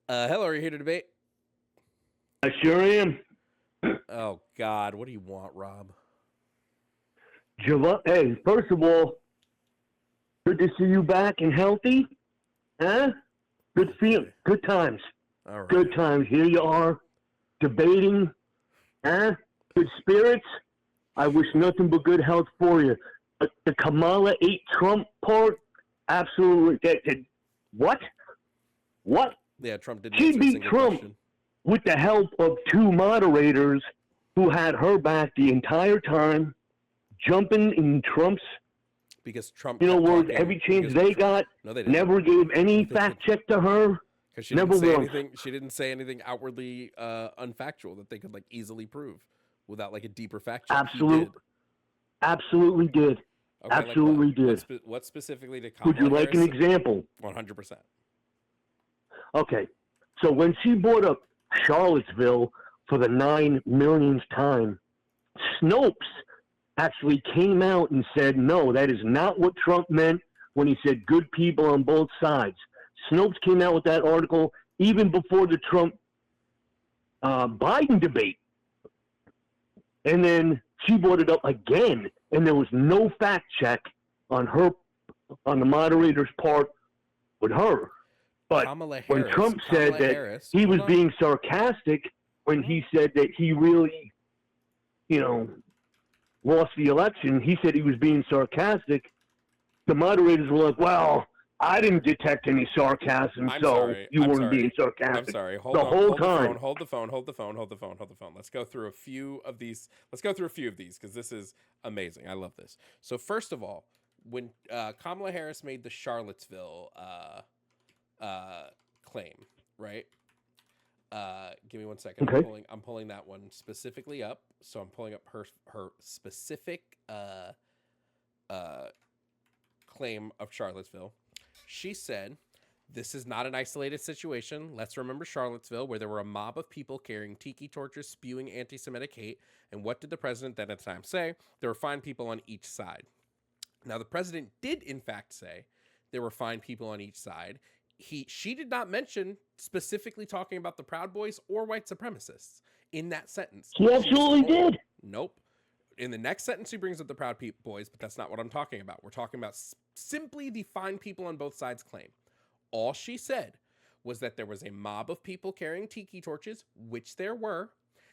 Hello, are you here to debate? I sure am. Oh, God, what do you want, Rob? Hey, first of all, good to see you back and healthy. Huh? Good feel. Okay. Good times. All right. Good times. Here you are, debating. Huh? Good spirits. I wish nothing but good health for you. But the Kamala ate Trump part, absolutely. What? What? Yeah, Trump didn't She answer a beat single Trump question. with the help of two moderators who had her back the entire time, jumping in Trump's Because Trump you know, kept words, talking. every chance Because they got, no, they didn't. never gave No, any they didn't. fact check to her, Because she didn't never say once. anything. She didn't say anything outwardly unfactual that they could like easily prove without like a deeper fact check. He Absolute, did. absolutely did. Okay, like what? Absolutely did. What specifically did Would you Kamala like an Harris? example? 100%. Okay. So when she brought up Charlottesville for the 9 millionth time, Snopes actually came out and said, no, that is not what Trump meant when he said good people on both sides. Snopes came out with that article even before the Trump Biden debate. And then she brought it up again, and there was no fact check on the moderator's part with her. But Kamala when Harris. Trump said Kamala that Harris. he was Hold on. being sarcastic, when he said that he really, lost the election, he said he was being sarcastic. The moderators were like, well, I didn't detect any sarcasm, I'm so sorry. you I'm weren't sorry. being sarcastic. I'm sorry. Hold The on. whole Hold the phone. time. Hold the phone. Hold the phone. Hold the phone. Hold the phone. Hold the phone. Let's go through a few of these. Let's go through a few of these because this is amazing. I love this. So first of all, when Kamala Harris made the Charlottesville claim, right? Give me 1 second. Okay. I'm pulling that one specifically up. So I'm pulling up her specific claim of Charlottesville. She said, "This is not an isolated situation. Let's remember Charlottesville, where there were a mob of people carrying tiki torches, spewing anti-Semitic hate. And what did the president then at the time say? There were fine people on each side." Now, the president did, in fact, say there were fine people on each side. She did not mention specifically talking about the Proud Boys or white supremacists in that sentence. He absolutely did. Nope. In the next sentence, he brings up the Proud Boys, but that's not what I'm talking about. We're talking about simply the fine people on both sides claim. All she said was that there was a mob of people carrying tiki torches, which there were,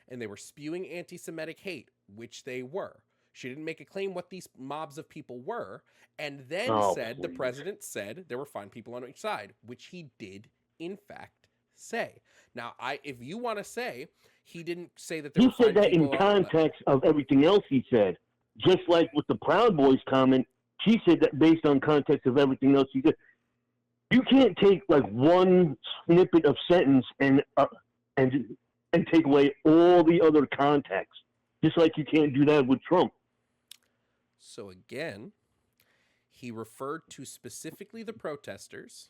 and they were spewing anti-Semitic hate, which they were. She didn't make a claim what these mobs of people were, and then the president said there were fine people on each side, which he did, in fact, say. Now, if you want to say he didn't say that there were fine people. He said that in context of everything else he said. Just like with the Proud Boys comment, she said that based on context of everything else he said. You can't take like one snippet of sentence and take away all the other context. Just like you can't do that with Trump. So again, he referred to specifically the protesters.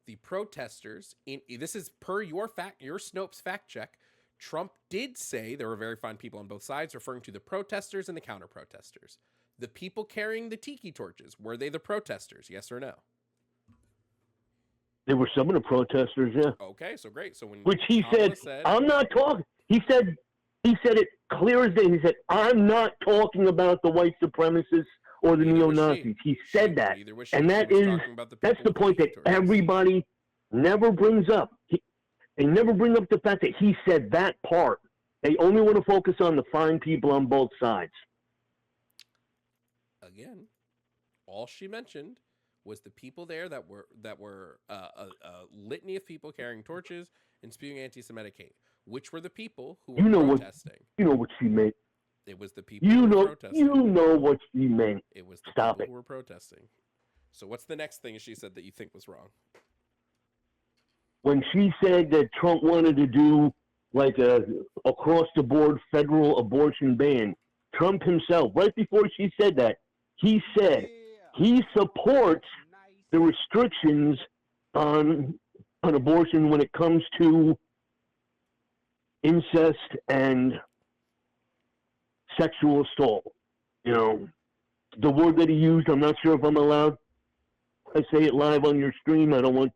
The protesters this is per your Snopes fact check. Trump did say there were very fine people on both sides, referring to the protesters and the counter protesters. The people carrying the tiki torches, were they the protesters? Yes or no? There were some of the protesters, yeah. Okay, so great. So when which he said, I'm not talking. He said it clear as day. He said, I'm not talking about the white supremacists or the neo-Nazis. He said that. And that's the point that everybody never brings up. They never bring up the fact that he said that part. They only want to focus on the fine people on both sides. Again, all she mentioned was the people there that were a litany of people carrying torches and spewing anti-Semitic hate, which were the people who were protesting. You know what she meant. It was the people who were protesting. You know what she meant. It was the people who were protesting. So what's the next thing she said that you think was wrong? When she said that Trump wanted to do like a across-the-board federal abortion ban, Trump himself, right before she said that, he said he supports the restrictions on abortion when it comes to incest and sexual assault. You know, the word that he used, I'm not sure if I'm allowed. I say it live on your stream. I don't want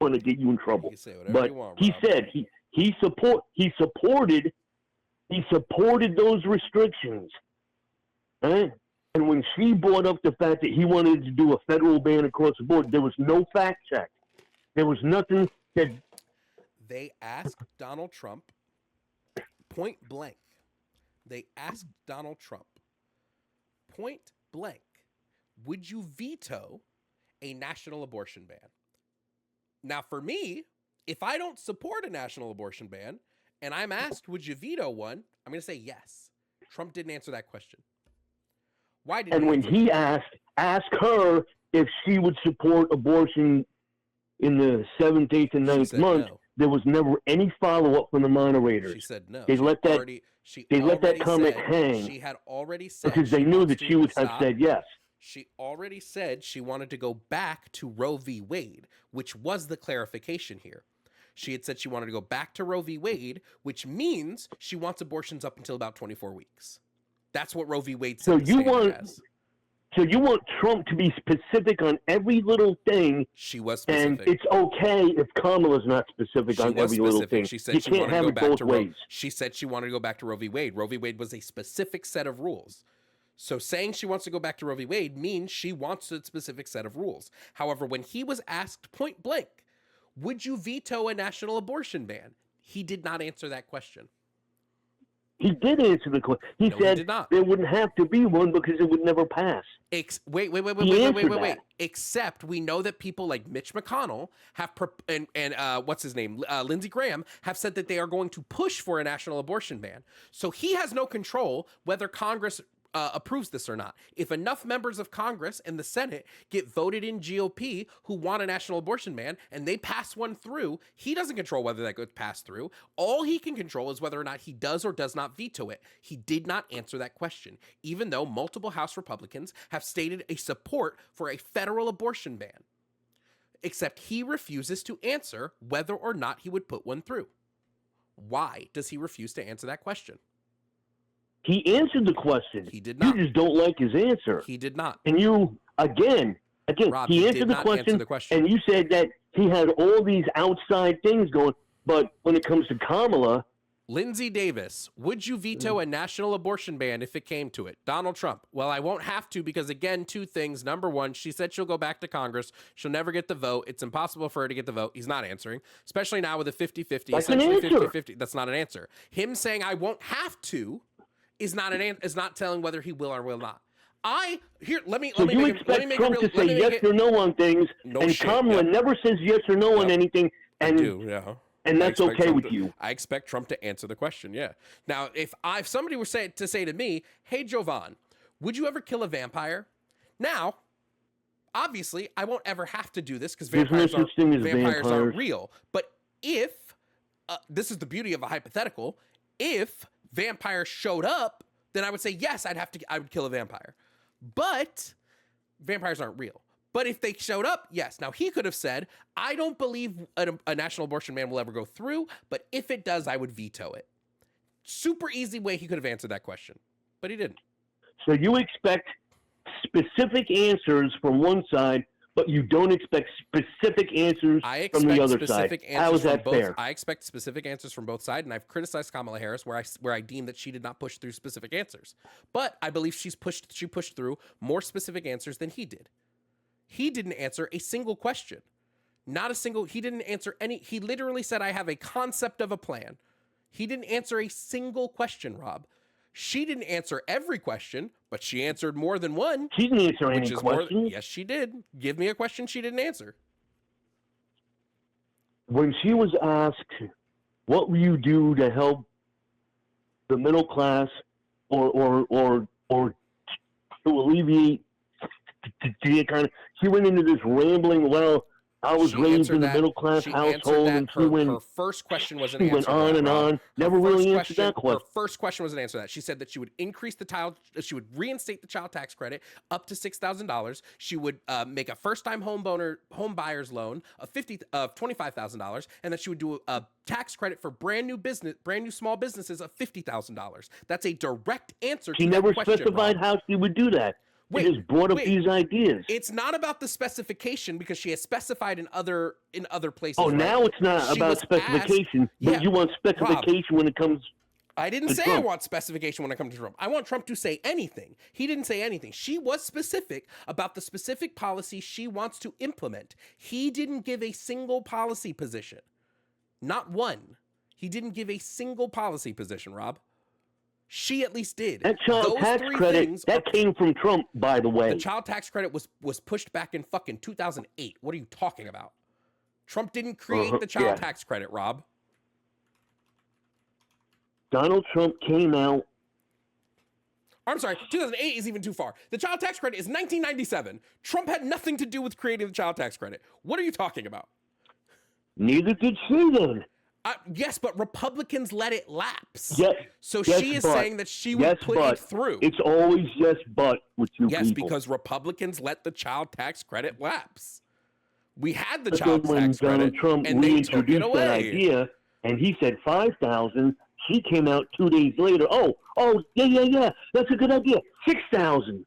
trying to get you in trouble. You say whatever but you want, he Rob. said he supported those restrictions. Right? And when she brought up the fact that he wanted to do a federal ban across the board, there was no fact check. There was nothing that they asked Donald Trump point blank. They asked Donald Trump point blank, would you veto a national abortion ban? Now, for me, if I don't support a national abortion ban and I'm asked, would you veto one? I'm going to say yes. Trump didn't answer that question. Why did And when he asked her if she would support abortion in the 7th, 8th, and 9th month, no. There was never any follow-up from the moderators. She said no. They let that comment hang. She had already said because they knew that she would have said yes. She already said she wanted to go back to Roe v. Wade, which was the clarification here. She had said she wanted to go back to Roe v. Wade, which means she wants abortions up until about 24 weeks. That's what Roe v. Wade said. So you want Trump to be specific on every little thing. She was specific. And it's okay if Kamala's not specific on every little thing. She said she wanted to go back to Roe. She said she wanted to go back to Roe v. Wade. Roe v. Wade was a specific set of rules. So saying she wants to go back to Roe v. Wade means she wants a specific set of rules. However, when he was asked point blank, would you veto a national abortion ban? He did not answer that question. He did answer the question. He said there wouldn't have to be one because it would never pass. Wait. Except we know that people like Mitch McConnell have what's his name, Lindsey Graham, have said that they are going to push for a national abortion ban. So he has no control whether Congress approves this or not. If enough members of Congress and the Senate get voted in GOP who want a national abortion ban and they pass one through, he doesn't control whether that gets passed through. All he can control is whether or not he does or does not veto it. He did not answer that question, even though multiple House Republicans have stated a support for a federal abortion ban. Except he refuses to answer whether or not he would put one through. Why does he refuse to answer that question? He answered the question. He did not. You just don't like his answer. He did not. And you, again, Rob, he answered the question, and you said that he had all these outside things going, but when it comes to Kamala... Lindsey Davis, would you veto a national abortion ban if it came to it? Donald Trump, well, I won't have to because, again, two things. Number one, she said she'll go back to Congress. She'll never get the vote. It's impossible for her to get the vote. He's not answering, especially now with a 50-50. Essentially 50-50. That's not an answer. Him saying I won't have to is not telling whether he will or will not. Let me expect Trump to say yes or no on things, and Kamala never says yes or no on anything, and and that's okay with you. I expect Trump to answer the question. Yeah. Now, if somebody were to say to me, "Hey, Jovan, would you ever kill a vampire?" Now, obviously, I won't ever have to do this because vampires aren't real. But if this is the beauty of a hypothetical, if vampires showed up, then I would say, yes, I would kill a vampire. But vampires aren't real. But if they showed up, yes. Now, he could have said, I don't believe a national abortion ban will ever go through, but if it does, I would veto it. Super easy way he could have answered that question, but he didn't. So you expect specific answers from one side, but you don't expect specific answers from the other side. How is that fair? I expect specific answers from both sides, and I've criticized Kamala Harris where I deem that she did not push through specific answers. But I believe she pushed through more specific answers than he did. He didn't answer a single question. He didn't answer any. He literally said, I have a concept of a plan. He didn't answer a single question, Rob. She didn't answer every question, but she answered more than one. She didn't answer any questions. Yes, she did. Give me a question she didn't answer. When she was asked, what will you do to help the middle class or to alleviate the economy, she went into this rambling, I was raised in a middle-class household, and her first question was an answer. She went on and on. Never really answered that question. Her first question was an answer to that. She said that she would she would reinstate the child tax credit up to $6,000. She would make a first-time home buyer's loan of $25,000, and that she would do a tax credit for brand new small businesses of $50,000. That's a direct answer to that question. She never specified how she would do that. She just brought up these ideas. It's not about the specification because she has specified in other places. Oh, right? Now it's not about specification, but you want specification Rob, when it comes. I didn't say Trump. I want specification when it comes to Trump. I want Trump to say anything. He didn't say anything. She was specific about the specific policy she wants to implement. He didn't give a single policy position. Not one. He didn't give a single policy position, Rob. She at least did. That child tax credit, that came from Trump, by the way. The child tax credit was pushed back in fucking 2008. What are you talking about? Trump didn't create the child tax credit, Rob. Donald Trump came out. I'm sorry, 2008 is even too far. The child tax credit is 1997. Trump had nothing to do with creating the child tax credit. What are you talking about? Neither did she then. Yes, but Republicans let it lapse. Yes. So she is saying that she would put it through. It's always yes, but with you people. Yes, because Republicans let the child tax credit lapse. We had the child tax credit, Donald Trump and they took it away. That idea, and he said 5,000. She came out 2 days later. Oh, yeah. That's a good idea. 6,000.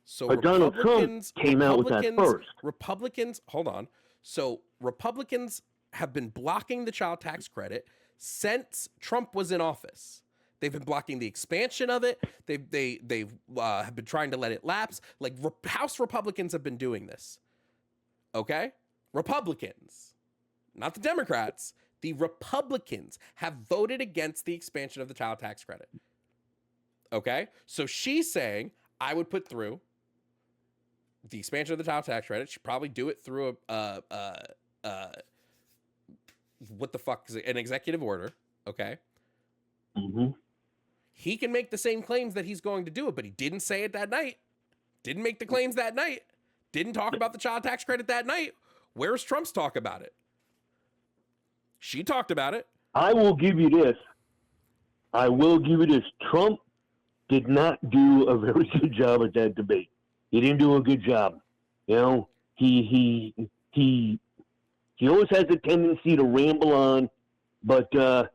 So but Donald Trump came out with that first. Republicans, hold on. So Republicans have been blocking the child tax credit since Trump was in office. They've been blocking the expansion of it. They've have been trying to let it lapse. Like House Republicans have been doing this. Okay? Republicans, not the Democrats. The Republicans have voted against the expansion of the child tax credit. Okay? So she's saying, I would put through the expansion of the child tax credit. She'd probably do it through what the fuck is it? An executive order, okay? Mm-hmm. He can make the same claims that he's going to do it, but he didn't say it that night. Didn't make the claims that night. Didn't talk about the child tax credit that night. Where's Trump's talk about it? She talked about it. I will give you this. Trump did not do a very good job at that debate. He didn't do a good job. You know, he always has a tendency to ramble on, but the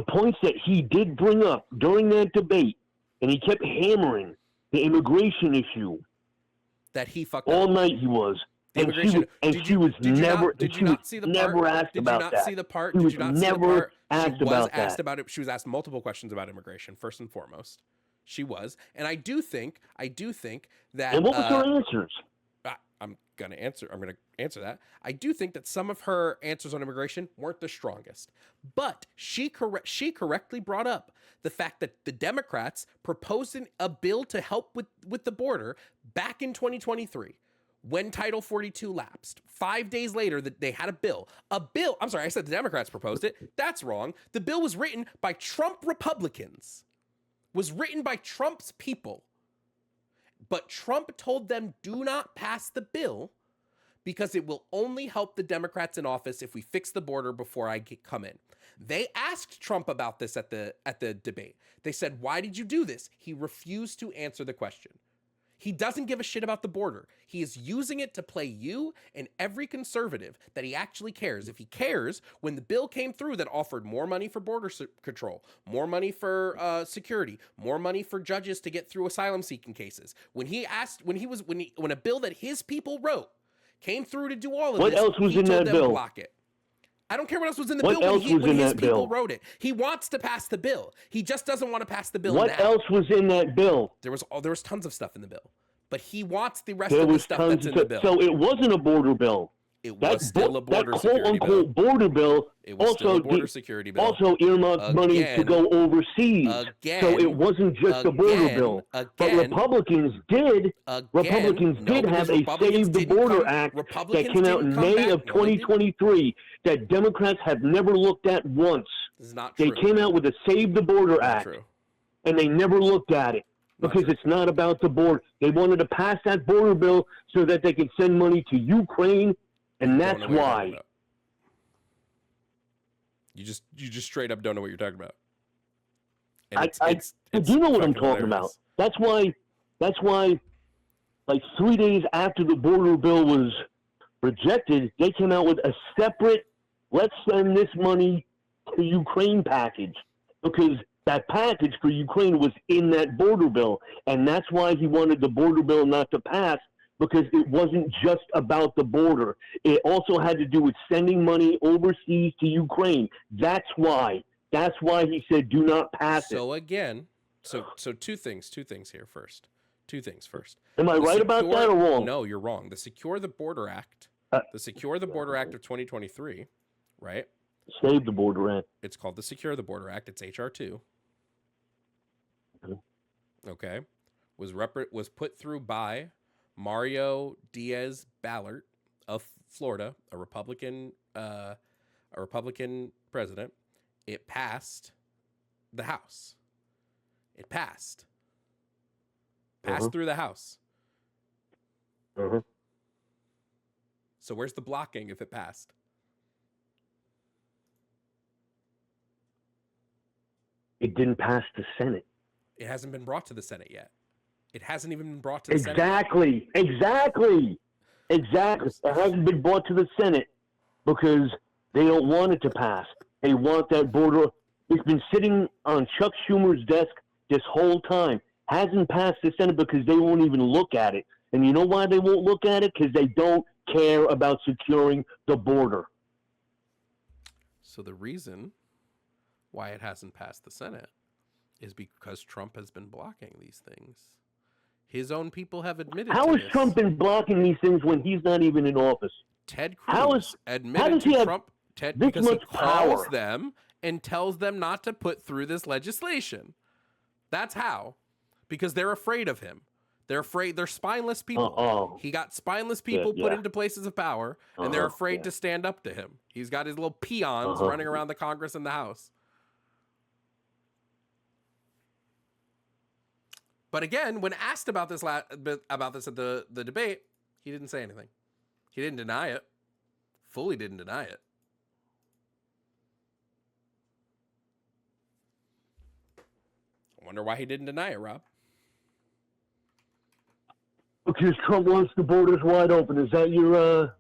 points that he did bring up during that debate, and he kept hammering the immigration issue. That he fucked all up. night he was. And she was never asked about that. Did you not see the part? She was never asked about that. She was asked multiple questions about immigration, first and foremost. She was. And I do think that... And what was her answers? I'm going to answer that. I do think that some of her answers on immigration weren't the strongest. But she correctly brought up the fact that the Democrats proposed a bill to help with the border back in 2023 when Title 42 lapsed. 5 days later, they had a bill. I'm sorry, I said the Democrats proposed it. That's wrong. The bill was written by Trump Republicans. Was written by Trump's people. But Trump told them, do not pass the bill because it will only help the Democrats in office if we fix the border before I come in. They asked Trump about this at the debate. They said, why did you do this? He refused to answer the question. He doesn't give a shit about the border. He is using it to play you and every conservative that he actually cares. If he cares, when the bill came through that offered more money for border control, more money for security, more money for judges to get through asylum-seeking cases, when a bill that his people wrote came through to do all of this, what else was in that bill? Block it. I don't care what else was in the bill when his people wrote it. He wants to pass the bill. He just doesn't want to pass the bill now. What else was in that bill? There was tons of stuff in the bill. But he wants the rest of the stuff that's in the bill. So it wasn't a border bill. It was still a border security bill. That quote-unquote border bill it was still a border security bill. Also earmarked money to go overseas. So it wasn't just a border bill. But Republicans did have a Save the Border Act that came out in May of 2023 that Democrats have never looked at once. This is not true. They came out with a Save the Border Act, and they never looked at it. Because it's not about the border. They wanted to pass that border bill so that they could send money to Ukraine, and that's why. You just straight up don't know what you're talking about. I do know what I'm talking about. That's why, like 3 days after the border bill was rejected, they came out with a separate, let's send this money to Ukraine package. Because that package for Ukraine was in that border bill. And that's why he wanted the border bill not to pass, because it wasn't just about the border. It also had to do with sending money overseas to Ukraine. That's why he said do not pass it. So again, so two things here first. Two things first. Am I right about that or wrong? No, you're wrong. The Secure the Border Act of 2023, right? Save the Border Act. It's called the Secure the Border Act. It's HR 2. Okay. Was put through by Mario Diaz-Balart of Florida, a Republican president. It passed the House. It passed through the House. So where's the blocking if it passed? It didn't pass the Senate. It hasn't been brought to the Senate yet. It hasn't even been brought to the Senate. Exactly. It hasn't been brought to the Senate because they don't want it to pass. They want that border. It's been sitting on Chuck Schumer's desk this whole time. Hasn't passed the Senate because they won't even look at it. And you know why they won't look at it? Because they don't care about securing the border. So the reason why it hasn't passed the Senate is because Trump has been blocking these things. His own people have admitted How has Trump been blocking these things when he's not even in office? Ted Cruz admitted to Trump because he calls them and tells them not to put through this legislation. That's how. Because they're afraid of him. They're afraid. They're spineless people. He got spineless people put into places of power, and they're afraid to stand up to him. He's got his little peons running around the Congress and the House. But again, when asked about this at the debate, he didn't say anything. He didn't deny it. Fully didn't deny it. I wonder why he didn't deny it, Rob. Because Trump wants the borders wide open. Is that your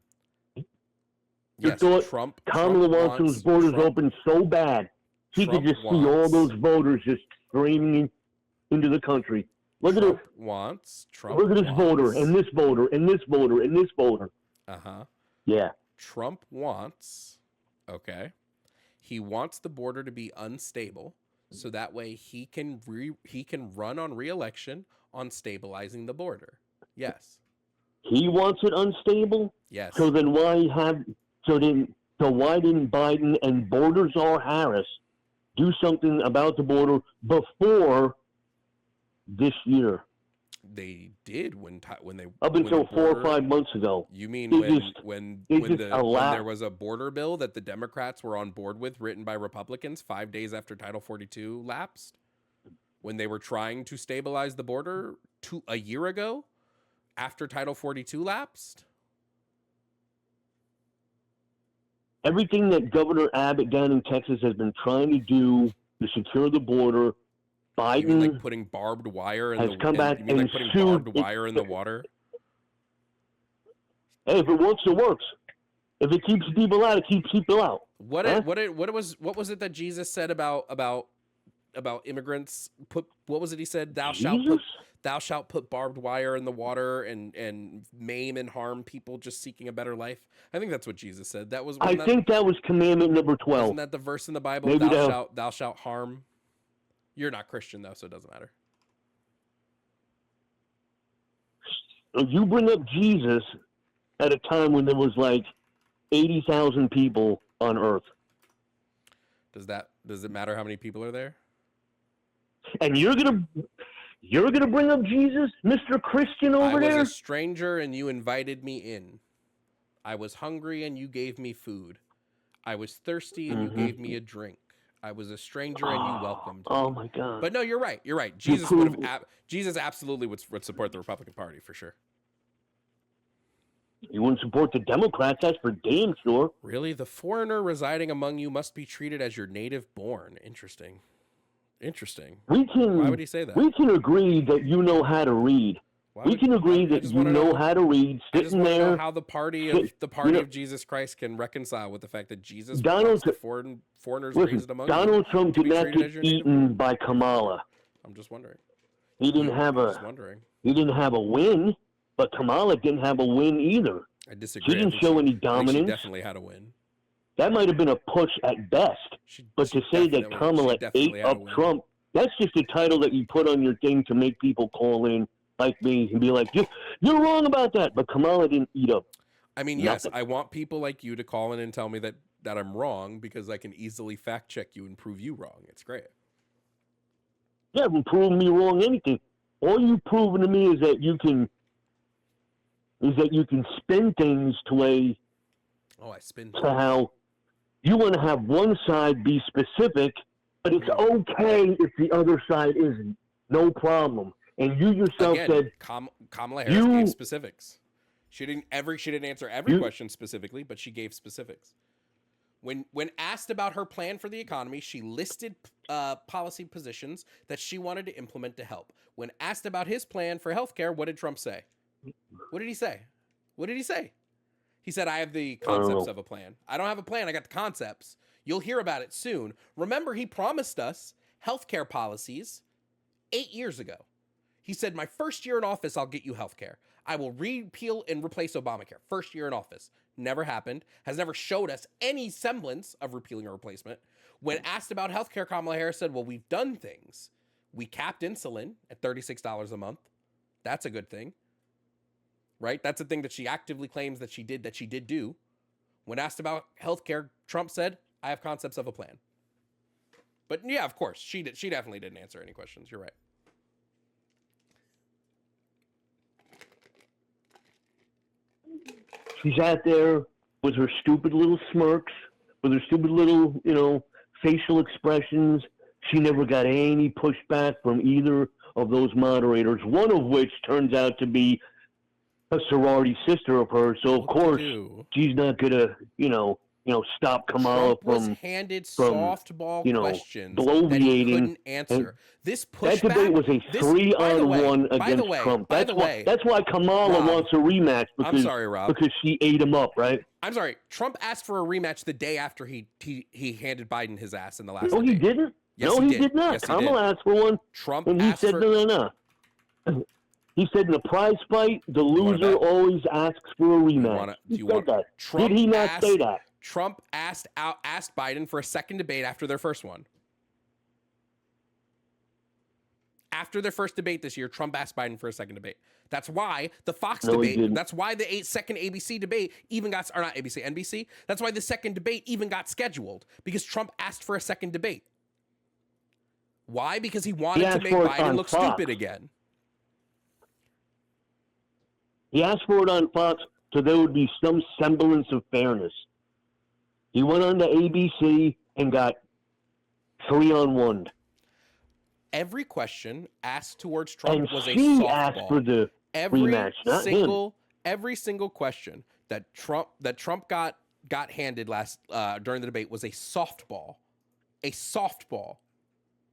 thought? Kamala wants those borders open so bad. He could just see all those voters just streaming into the country. Look at this. Look at this voter, and this voter, and this voter, and this voter. Yeah. Trump wants, he wants the border to be unstable, so that way he can run on re-election on stabilizing the border. Yes. He wants it unstable? Yes. So then why didn't Biden and Borders R. Harris do something about the border before this year? They did when they up until 4 or 5 months ago. You mean when there was a border bill that the Democrats were on board with, written by Republicans 5 days after Title 42 lapsed, when they were trying to stabilize the border a year ago after Title 42 lapsed? Everything that Governor Abbott down in Texas has been trying to do to secure the border, Biden you mean like putting barbed wire in the water? Hey, if it works, it works. If it keeps people out, it keeps people out. What was it that Jesus said about immigrants? What was it he said? Thou shalt put barbed wire in the water and maim and harm people just seeking a better life. I think that's what Jesus said. That was commandment number 12. Isn't that the verse in the Bible? Maybe thou shalt harm. You're not Christian though, so it doesn't matter. You bring up Jesus at a time when there was like 80,000 people on Earth. Does it matter how many people are there? And you're gonna bring up Jesus, Mr. Christian over there? I was a stranger and you invited me in. I was hungry and you gave me food. I was thirsty and you gave me a drink. I was a stranger and you welcomed me. Oh my God! But no, you're right. You're right. Jesus absolutely would support the Republican Party for sure. You wouldn't support the Democrats, that's for damn sure. Really? The foreigner residing among you must be treated as your native born. Interesting. Why would he say that? We can agree that you know how to read. We can agree that you know how to read. I just Sitting want to know there, how the party of Jesus Christ can reconcile with the fact that Jesus wants the foreigners raised among Donald you Trump to did be not treated get as your native eaten people. by Kamala. I'm just wondering. He didn't have a win, but Kamala didn't have a win either. I disagree. She didn't show any dominance. She definitely had a win. That might have been a push at best. But to say that Kamala ate up Trump, that's just a title that you put on your thing to make people call in like me and be like, you're wrong about that. But Kamala didn't eat up. I mean, yes, I want people like you to call in and tell me that I'm wrong because I can easily fact check you and prove you wrong. It's great. You haven't proven me wrong anything. All you've proven to me is that you can spin things to how you want to have one side be specific, but it's okay if the other side isn't. No problem. And you yourself said Kamala Harris gave specifics. She didn't answer every question specifically, but she gave specifics. When asked about her plan for the economy, she listed policy positions that she wanted to implement to help. When asked about his plan for healthcare, what did Trump say? What did he say? He said, I have the concepts of a plan. I don't have a plan. I got the concepts. You'll hear about it soon. Remember, he promised us healthcare policies 8 years ago. He said, my first year in office, I'll get you healthcare. I will repeal and replace Obamacare. First year in office. Never happened. Has never showed us any semblance of repealing or replacement. When asked about healthcare, Kamala Harris said, well, we've done things. We capped insulin at $36 a month. That's a good thing. Right? That's a thing that she actively claims that she did do. When asked about healthcare, Trump said, I have concepts of a plan. But yeah, of course, she definitely didn't answer any questions. You're right. She's out there with her stupid little smirks, with her stupid little, facial expressions. She never got any pushback from either of those moderators, one of which turns out to be a sorority sister of hers. So, of course, she's not going to, stop Kamala Trump was handed softball questions that he couldn't answer. This pushback, that debate was a 3-on-1 against Trump. That's why Kamala wants a rematch. Because, I'm sorry, Rob. Because she ate him up, right? I'm sorry. Trump asked for a rematch the day after he handed Biden his ass in the last debate. He didn't? Yes, no, he did not. Yes, Kamala asked for one. Trump and he said, no. He said in a prize fight, the loser always asks for a rematch. Did he not say that? Trump asked Biden for a second debate after their first one. After their first debate this year, Trump asked Biden for a second debate. That's why the Fox debate, that's why the second ABC debate even got, or not ABC, NBC, that's why the second debate even got scheduled, because Trump asked for a second debate. Why? Because he wanted to make Biden look stupid again. He asked for it on Fox so there would be some semblance of fairness. He went on to ABC and got 3-on-1. Every question asked towards Trump was a softball. And she asked for the rematch, not him. Every single question that Trump got handed during the debate was a softball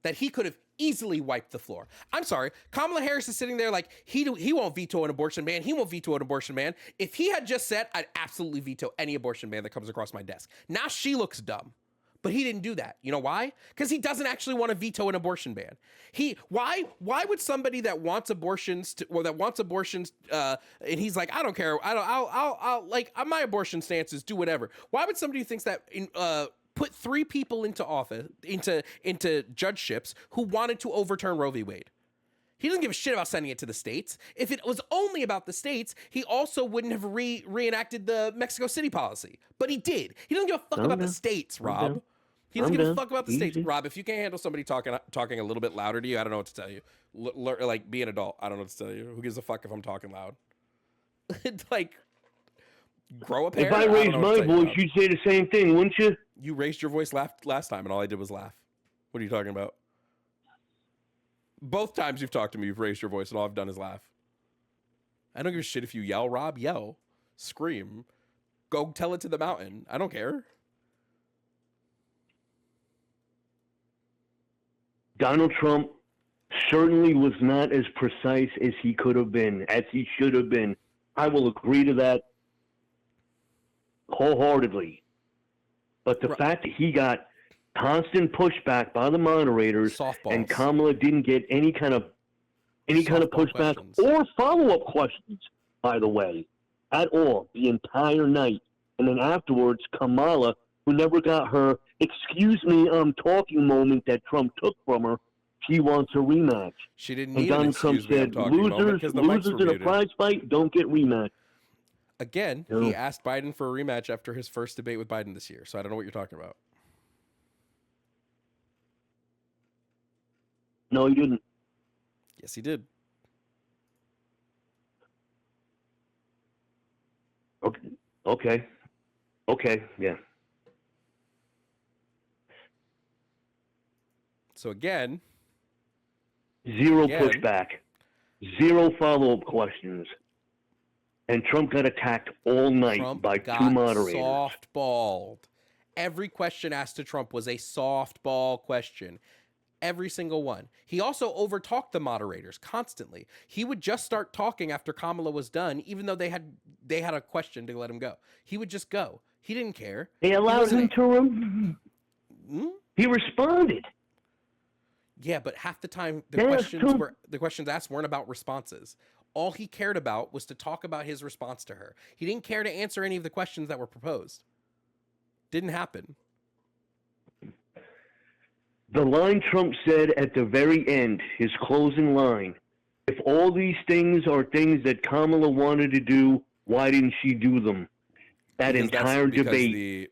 that he could have easily wiped the floor. I'm sorry, Kamala Harris is sitting there like he won't veto an abortion ban. He won't veto an abortion ban. If he had just said, I'd absolutely veto any abortion ban that comes across my desk. Now she looks dumb. But he didn't do that. You know why? Because he doesn't actually want to veto an abortion ban. Why would somebody that wants abortions and he's like, I don't care. I'll like my abortion stance is do whatever. Why would somebody who thinks that put 3 people into office into judgeships who wanted to overturn Roe v. Wade? He doesn't give a shit about sending it to the states. If it was only about the states, he also wouldn't have reenacted the Mexico City policy. But he did. He doesn't give a fuck about the states, Rob. He doesn't give a fuck about the states. Rob, if you can't handle somebody talking a little bit louder to you, I don't know what to tell you. Like, be an adult. I don't know what to tell you. Who gives a fuck if I'm talking loud? Like, grow a pair. If I raised my voice, you'd say the same thing, wouldn't you? You raised your voice last time, and all I did was laugh. What are you talking about? Both times you've talked to me, you've raised your voice, and all I've done is laugh. I don't give a shit if you yell, Rob. Yell. Scream. Go tell it to the mountain. I don't care. Donald Trump certainly was not as precise as he could have been, as he should have been. I will agree to that wholeheartedly. But the fact that he got constant pushback by the moderators and Kamala didn't get any kind of pushback or follow-up questions, by the way, at all, the entire night. And then afterwards, Kamala, who never got her "excuse me, I'm talking" moment that Trump took from her, she wants a rematch. She didn't need an "excuse me, I'm talking" moment because the mics were muted. Losers in a prize fight don't get rematch. Again, he asked Biden for a rematch after his first debate with Biden this year, so I don't know what you're talking about. No, he didn't. Yes, he did. Okay, yeah. So again... Zero pushback. Zero follow-up questions. And Trump got attacked all night by two moderators. Softballed. Every question asked to Trump was a softball question. Every single one. He also overtalked the moderators constantly. He would just start talking after Kamala was done, even though they had a question to let him go. He would just go. He didn't care. They allowed him to. He responded. Yeah, but half the time the questions asked weren't about responses. All he cared about was to talk about his response to her. He didn't care to answer any of the questions that were proposed. Didn't happen. The line Trump said at the very end, his closing line, if all these things are things that Kamala wanted to do, why didn't she do them? That entire debate,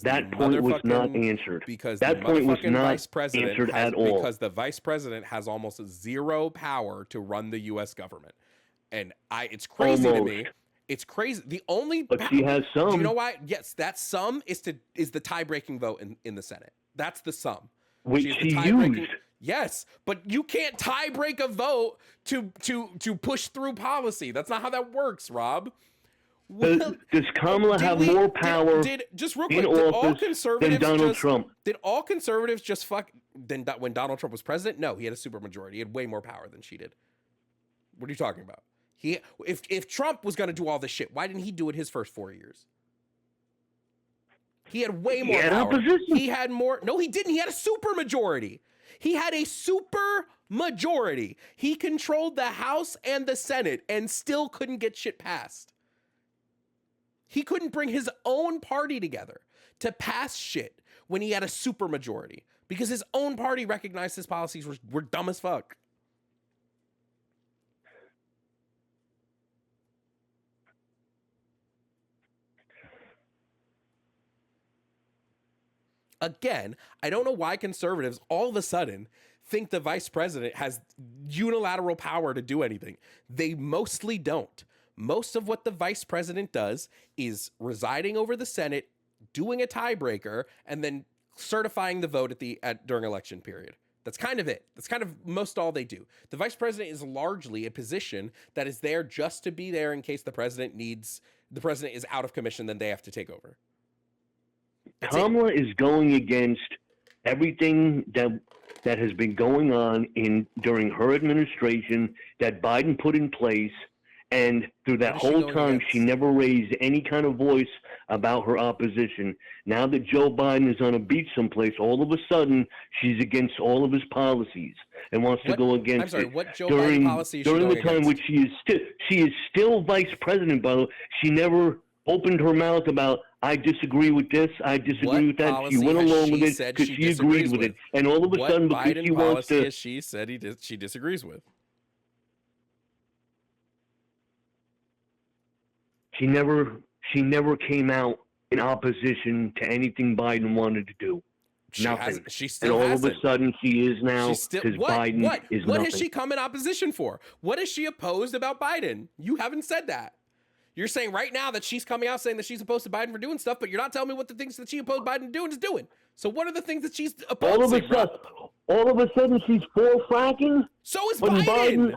that point was not answered. That point was not answered at all. Because the vice president has almost zero power to run the U.S. government. And it's crazy to me. It's crazy. But she has some. Do you know why? Yes, that sum is the tie-breaking vote in the Senate. That's the sum. Which she used. Yes, but you can't tie-break a vote to push through policy. That's not how that works, Rob. Does Kamala have more power just real quick, in office than Donald Trump? Did all conservatives just fuck when Donald Trump was president? No, he had a supermajority. He had way more power than she did. What are you talking about? If Trump was going to do all this shit, why didn't he do it his first 4 years? He had way more power. Opposition. He had more. No, he didn't. He had a supermajority. He had a supermajority. He controlled the House and the Senate and still couldn't get shit passed. He couldn't bring his own party together to pass shit when he had a supermajority because his own party recognized his policies were dumb as fuck. Again, I don't know why conservatives all of a sudden think the vice president has unilateral power to do anything. They mostly don't. Most of what the vice president does is residing over the Senate, doing a tiebreaker, and then certifying the vote during election period. That's kind of it. That's kind of most all they do. The vice president is largely a position that is there just to be there in case the president is out of commission, then they have to take over. Kamala is going against everything that has been going on during her administration that Biden put in place. And through that whole time, she never raised any kind of voice about her opposition. Now that Joe Biden is on a beach someplace, all of a sudden, she's against all of his policies and wants to go against it. What Joe Biden policy is she going during the time which she is still vice president, by the way, she never opened her mouth about, I disagree with this, I disagree with that. She went along with it because she agreed with it. And all of a sudden, because she wants to... she said she disagrees with. She never came out in opposition to anything Biden wanted to do. Nothing. And all of a sudden she is now because Biden is nothing. What has she come in opposition for? What has she opposed about Biden? You haven't said that. You're saying right now that she's coming out saying that she's opposed to Biden for doing stuff, but you're not telling me what the things that she opposed Biden doing is doing. So what are the things that she's opposed? All of a sudden she's for fracking? So is Biden.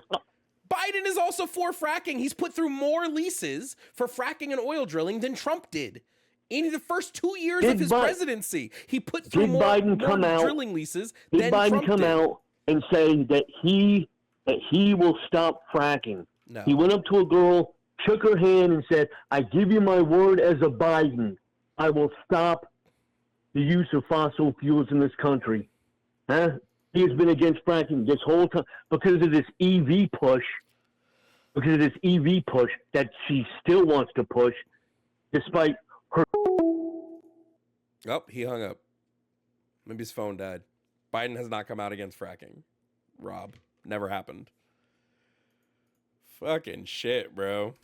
Biden is also for fracking. He's put through more leases for fracking and oil drilling than Trump did. In the first 2 years of his presidency, he put through more drilling leases than Trump did. and say that he will stop fracking. No. He went up to a girl, shook her hand, and said, "I give you my word as a Biden, I will stop the use of fossil fuels in this country." Huh? He has been against fracking this whole time because of this EV push. Because of this EV push that she still wants to push, despite her. Oh, he hung up. Maybe his phone died. Biden has not come out against fracking. Rob. Never happened. Fucking shit, bro.